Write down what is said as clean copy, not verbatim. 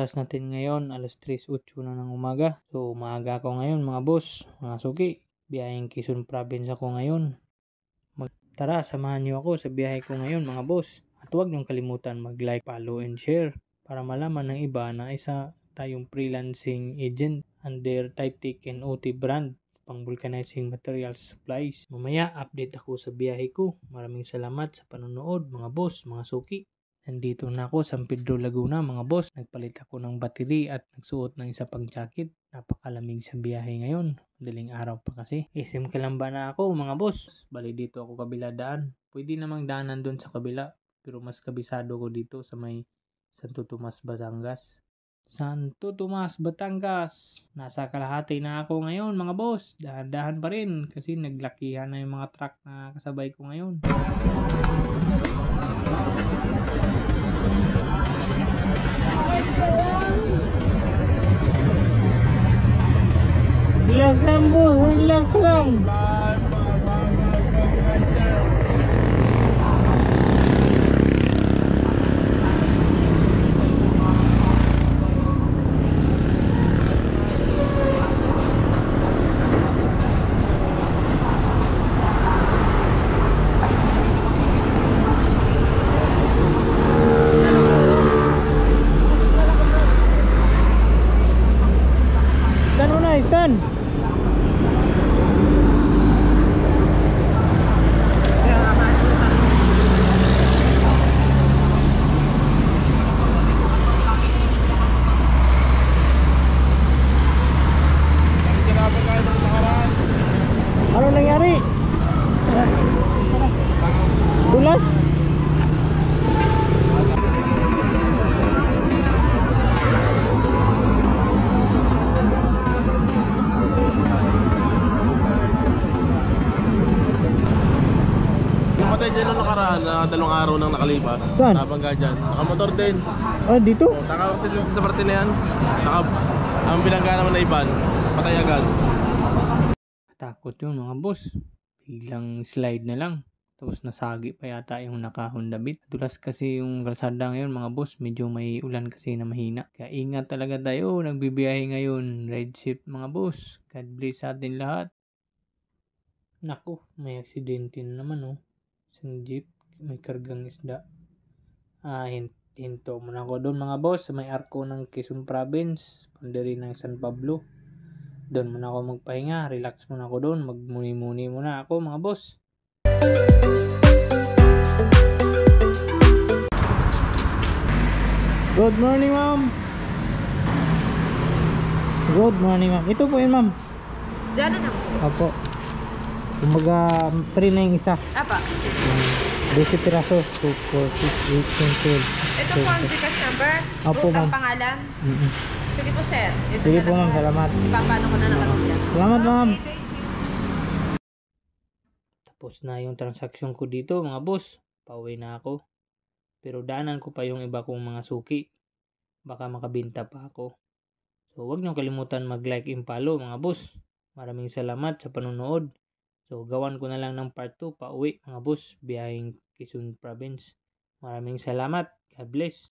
oras natin ngayon, alas 3:08 na ng umaga. So umaga ako ngayon mga boss, mga suki. Biyaheng Quezon Province ako ngayon. Tara, samahan niyo ako sa biyahe ko ngayon mga boss. At huwag niyong kalimutan mag-like, follow, and share para malaman ng iba na isa tayong freelancing agent under Titic and OT brand pang vulcanizing materials supplies. Mamaya update ako sa biyahe ko. Maraming salamat sa panonood mga boss, mga suki. Nandito na ako sa San Pedro, Laguna mga boss. Nagpalit ako ng battery at nagsuot ng isa pang jacket. Napakalamig sa biyahe ngayon. Madaling araw pa kasi. SM Calamba na ako mga boss. Bali dito ako kabila daan. Pwede namang daanan doon sa kabila. Pero mas kabisado ko dito sa may Santo Tomas, Batangas. Santo Tomas, Batangas. Nasa kalahati na ako ngayon mga boss. Dahan-dahan pa rin kasi naglakihan na yung mga truck na kasabay ko ngayon. Relax lang po, relax lang. Stand. Ano nangyari? Tulas? Patay dyan nung nakaraan na 2 araw nang nakalipas. Saan? Nabangga dyan. Nakamotor din. Ah, dito? Nakawasin sa parte na yan. Ang binangga naman na iban. Patay agad. Takot yun mga boss. Biglang slide na lang. Tapos nasagi pa yata yung naka-Honda Beat. Dulas kasi yung kalsada ngayon mga boss. Medyo may ulan kasi na mahina. Kaya ingat talaga tayo. Nagbibiyahe ngayon. Ride safe mga boss. God bless sa atin lahat. Naku, may aksidente na naman oh. Isang jeep, may kargang isda. Hinto muna ako doon mga boss sa may arko ng Quezon Province, pandiri ng San Pablo. Doon muna ako magpahinga, relax muna ako doon, magmuni-muni muna ako mga boss. Good morning ma'am. Good morning ma'am. Ito po yun ma'am. Diyan na. Opo. Kumbaga, free na yung isa. Apa? 12 piraso. 2, 4, 6, 8, 10, 12. Ito po ang Gcash number. Opo, Ang ma'am. pangalan. Sige po, sir. Ito Sige na po lang ma'am, salamat. Ipapano ko na lang ako dyan. Salamat ma'am. Okay, thank you. Tapos na yung transaksyon ko dito mga boss. Pauwi na ako. Pero daanan ko pa yung iba kong mga suki. Baka makabinta pa ako. So huwag niyo kalimutan mag-like and follow mga boss. Maraming salamat sa panonood. So gawan ko na lang ng part 2 pauwi mga boss. Biyaheng Quezon Province. Maraming salamat. God bless.